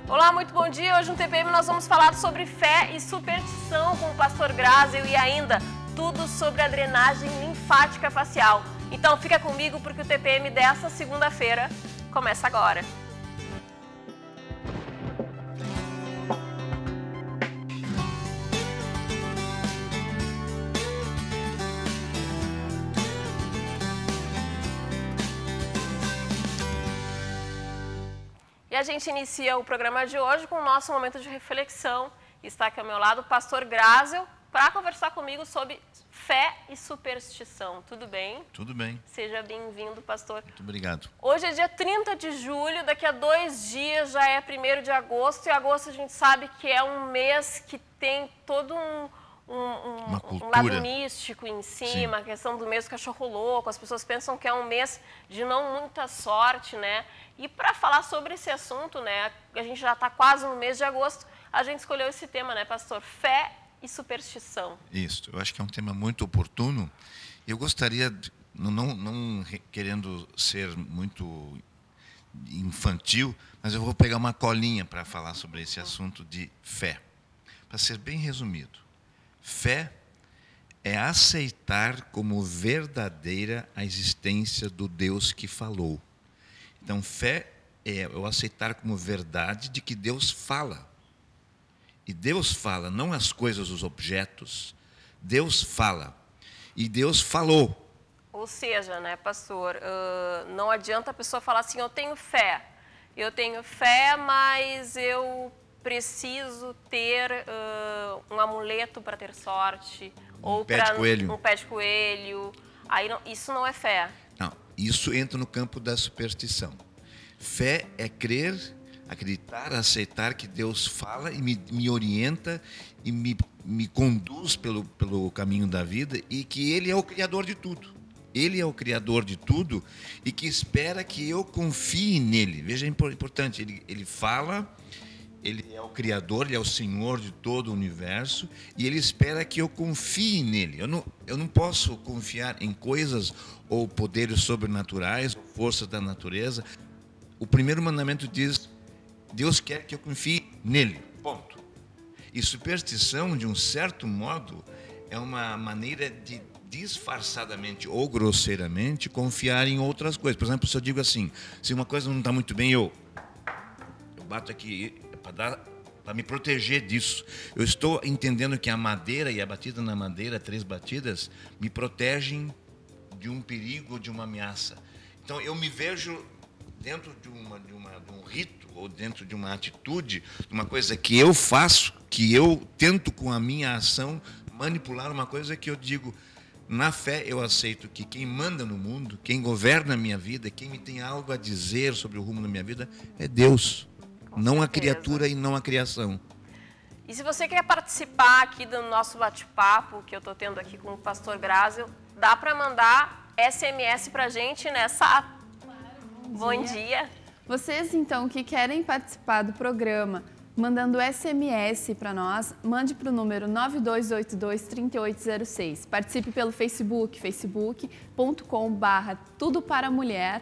Olá, muito bom dia. Hoje no TPM nós vamos falar sobre fé e superstição com o pastor Grazel e ainda tudo sobre a drenagem linfática facial. Então fica comigo porque o TPM dessa segunda-feira começa agora. E a gente inicia o programa de hoje com o nosso momento de reflexão. Está aqui ao meu lado o pastor Grazel para conversar comigo sobre fé e superstição. Tudo bem? Tudo bem. Seja bem-vindo, pastor. Muito obrigado. Hoje é dia 30 de julho, daqui a 2 dias já é 1º de agosto. E agosto a gente sabe que é um mês que tem todo um lado místico em cima, sim. A questão do mês do cachorro louco, as pessoas pensam que é um mês de não muita sorte, né? E para falar sobre esse assunto, né, a gente já está quase no mês de agosto, a gente escolheu esse tema, né, pastor? Fé e superstição. Isso, eu acho que é um tema muito oportuno. Eu gostaria, não querendo ser muito infantil, mas eu vou pegar uma colinha para falar sobre esse assunto de fé. Para ser bem resumido, fé é aceitar como verdadeira a existência do Deus que falou. Então, fé é eu aceitar como verdade de que Deus fala. E Deus fala, não as coisas, os objetos. Deus fala. E Deus falou. Ou seja, né, pastor, não adianta a pessoa falar assim, eu tenho fé, mas eu preciso ter um amuleto para ter sorte, ou um pé de coelho. Aí não, isso não é fé. Não, isso entra no campo da superstição. Fé é crer, acreditar, aceitar que Deus fala e me orienta e me conduz pelo caminho da vida e que Ele é o Criador de tudo. Ele é o Criador de tudo e que espera que eu confie nele. Veja, é importante, ele fala, Ele é o Criador, Ele é o Senhor de todo o universo e Ele espera que eu confie nele. Eu não posso confiar em coisas ou poderes sobrenaturais, ou forças da natureza. O primeiro mandamento diz, Deus quer que eu confie nele, ponto. E superstição, de um certo modo, é uma maneira de disfarçadamente ou grosseiramente confiar em outras coisas. Por exemplo, se eu digo assim, se uma coisa não está muito bem, eu bato aqui para me proteger disso. Eu estou entendendo que a madeira e a batida na madeira, 3 batidas, me protegem de um perigo, de uma ameaça. Então eu me vejo dentro de um rito ou dentro de uma atitude, de uma coisa que eu faço, que eu tento com a minha ação manipular uma coisa que eu digo, na fé eu aceito que quem manda no mundo, quem governa a minha vida, quem me tem algo a dizer sobre o rumo da minha vida é Deus, não a criatura e não a criação. E se você quer participar aqui do nosso bate-papo, que eu estou tendo aqui com o pastor Grazel, dá para mandar SMS para a gente nessa... Bom dia. Vocês, então, que querem participar do programa, mandando SMS para nós, mande para o número 9282-3806. Participe pelo Facebook, facebook.com/tudoparamulher.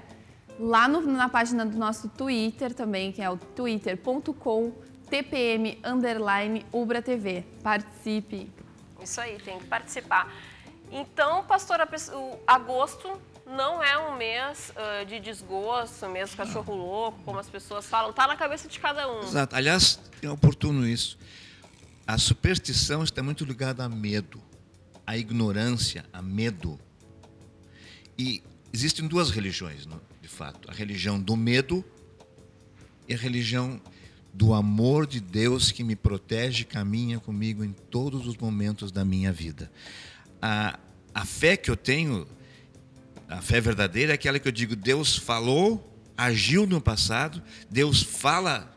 Lá na página do nosso Twitter também, que é o twitter.com/TPM_UbraTV. Participe. Isso aí, tem que participar. Então, pastora, o agosto não é um mês de desgosto, mês do cachorro louco, como as pessoas falam, está na cabeça de cada um. Exato. Aliás, é oportuno isso. A superstição está muito ligada a medo, a ignorância, a medo. E existem 2 religiões, de fato. A religião do medo e a religião do amor de Deus que me protege e caminha comigo em todos os momentos da minha vida. A fé que eu tenho... A fé verdadeira é aquela que eu digo, Deus falou, agiu no passado, Deus fala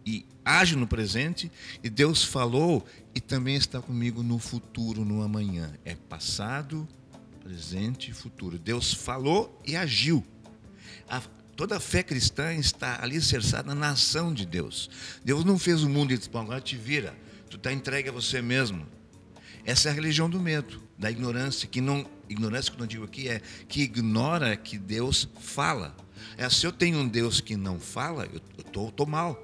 e age no presente, e Deus falou e também está comigo no futuro, no amanhã. É passado, presente e futuro. Deus falou e agiu. Toda a fé cristã está alicerçada na ação de Deus. Deus não fez o mundo e disse, bom, agora te vira, tu está entregue a você mesmo. Essa é a religião do medo, da ignorância, ignorância que eu digo aqui é que ignora que Deus fala. Se eu tenho um Deus que não fala, eu estou mal.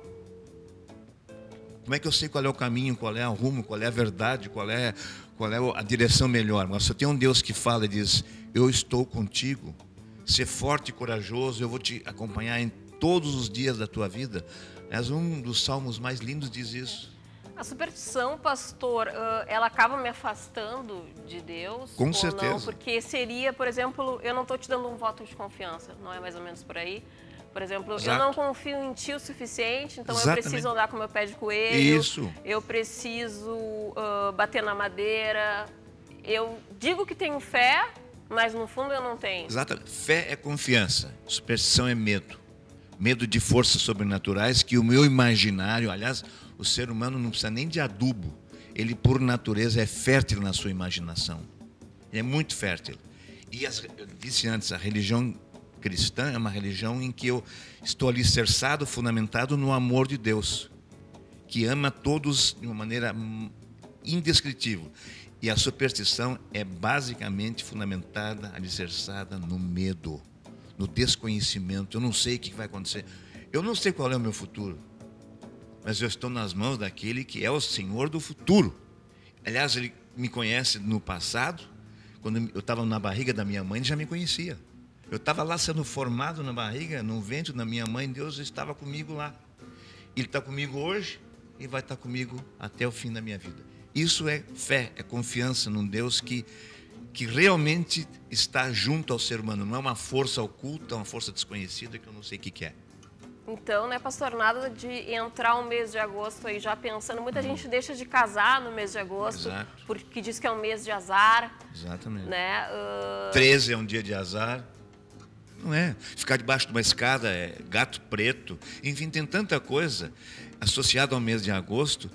Como é que eu sei qual é o caminho, qual é o rumo, qual é a verdade, qual é a direção melhor? Mas se eu tenho um Deus que fala e diz, eu estou contigo, ser forte e corajoso, eu vou te acompanhar em todos os dias da tua vida. Mas um dos salmos mais lindos diz isso. A superstição, pastor, ela acaba me afastando de Deus? Com ou certeza. Não? Porque seria, por exemplo, eu não estou te dando um voto de confiança, não é mais ou menos por aí? Por exemplo, Exato. eu não confio em ti o suficiente, então Exatamente. eu preciso andar com meu pé de coelho. Isso. Eu preciso bater na madeira. Eu digo que tenho fé, mas no fundo eu não tenho. Exatamente. Fé é confiança, superstição é medo. Medo de forças sobrenaturais que o meu imaginário, aliás, o ser humano não precisa nem de adubo. Ele, por natureza, é fértil na sua imaginação. Ele é muito fértil. E, eu disse antes, a religião cristã é uma religião em que eu estou alicerçado, fundamentado no amor de Deus, que ama todos de uma maneira indescritível. E a superstição é basicamente fundamentada, alicerçada no medo, no desconhecimento. Eu não sei o que vai acontecer. Eu não sei qual é o meu futuro, mas eu estou nas mãos daquele que é o Senhor do futuro. Aliás, ele me conhece no passado. Quando eu estava na barriga da minha mãe, ele já me conhecia. Eu estava lá sendo formado na barriga, no ventre da minha mãe, Deus estava comigo lá. Ele está comigo hoje e vai estar comigo até o fim da minha vida. Isso é fé, é confiança num Deus que realmente está junto ao ser humano. Não é uma força oculta, uma força desconhecida que eu não sei o que é. Então, né, pastor, nada de entrar o mês de agosto aí já pensando. Muita gente deixa de casar no mês de agosto, Exato. porque diz que é um mês de azar. Exatamente. Né? 13 é um dia de azar. Não é. Ficar debaixo de uma escada é gato preto. Enfim, tem tanta coisa associada ao mês de agosto.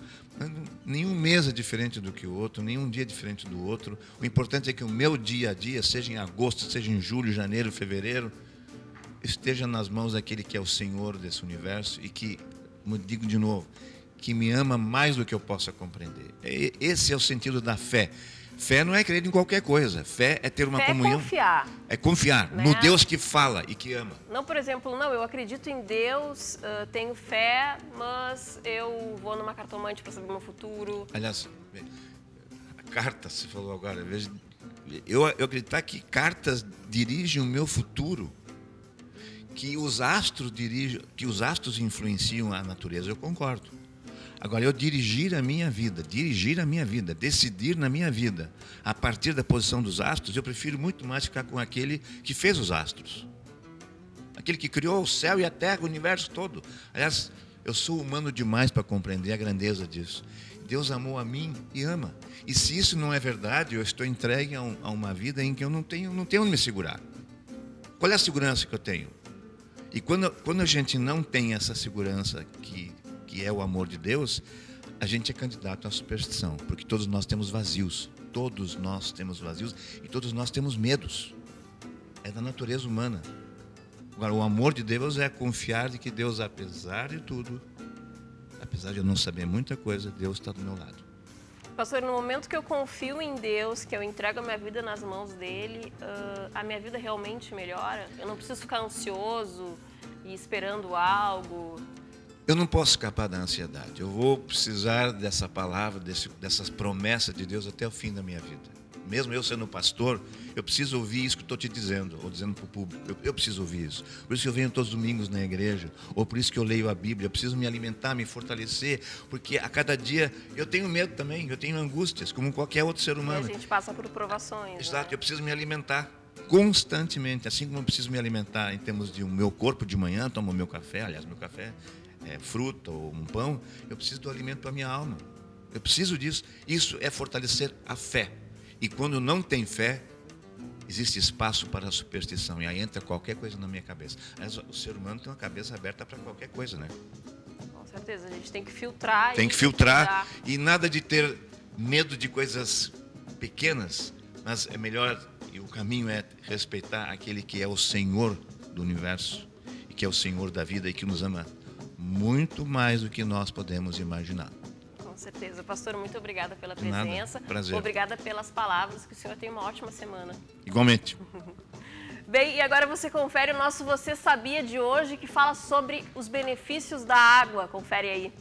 Nenhum mês é diferente do que o outro, nenhum dia é diferente do outro. O importante é que o meu dia a dia, seja em agosto, seja em julho, janeiro, fevereiro, esteja nas mãos daquele que é o Senhor desse universo e que, como eu digo de novo, que me ama mais do que eu possa compreender. Esse é o sentido da fé. Fé não é crer em qualquer coisa. Fé é ter uma comunhão. É confiar. É confiar, né? No Deus que fala e que ama. Não, por exemplo, não, eu acredito em Deus, tenho fé, mas eu vou numa cartomante para saber o meu futuro. Aliás, a carta, você falou agora, eu acreditar que cartas dirigem o meu futuro, que os astros influenciam a natureza, eu concordo. Agora, eu decidir na minha vida, decidir na minha vida, a partir da posição dos astros, eu prefiro muito mais ficar com aquele que fez os astros. Aquele que criou o céu e a terra, o universo todo. Aliás, eu sou humano demais para compreender a grandeza disso. Deus amou a mim e ama. E se isso não é verdade, eu estou entregue a uma vida em que eu não tenho onde me segurar. Qual é a segurança que eu tenho? E quando a gente não tem essa segurança que é o amor de Deus, a gente é candidato à superstição, porque todos nós temos vazios, e todos nós temos medos. É da natureza humana. Agora, o amor de Deus é confiar de que Deus, apesar de tudo, apesar de eu não saber muita coisa, Deus está do meu lado. Pastor, no momento que eu confio em Deus, que eu entrego a minha vida nas mãos dele, a minha vida realmente melhora? Eu não preciso ficar ansioso e esperando algo? Eu não posso escapar da ansiedade. Eu vou precisar dessa palavra, dessas promessas de Deus até o fim da minha vida. Mesmo eu sendo pastor, eu preciso ouvir isso que estou te dizendo, ou dizendo para o público. Eu preciso ouvir isso. Por isso que eu venho todos os domingos na igreja, ou por isso que eu leio a Bíblia. Eu preciso me alimentar, me fortalecer, porque a cada dia eu tenho medo também, eu tenho angústias, como qualquer outro ser humano. E a gente passa por provações. Exato, né? Eu preciso me alimentar constantemente, assim como eu preciso me alimentar em termos de o meu corpo de manhã, tomo meu café, aliás, meu café é fruta ou um pão, eu preciso do alimento para a minha alma. Eu preciso disso. Isso é fortalecer a fé. E quando não tem fé, existe espaço para a superstição. E aí entra qualquer coisa na minha cabeça. Aliás, o ser humano tem uma cabeça aberta para qualquer coisa, né? Com certeza, a gente tem que filtrar. Tem que filtrar. E nada de ter medo de coisas pequenas, mas é melhor, e o caminho é respeitar aquele que é o Senhor do universo, e que é o Senhor da vida e que nos ama muito mais do que nós podemos imaginar. Com certeza. Pastor, muito obrigada pela presença. Nada, prazer. Obrigada pelas palavras, que o senhor tenha uma ótima semana. Igualmente. Bem, e agora você confere o nosso Você Sabia de hoje, que fala sobre os benefícios da água. Confere aí.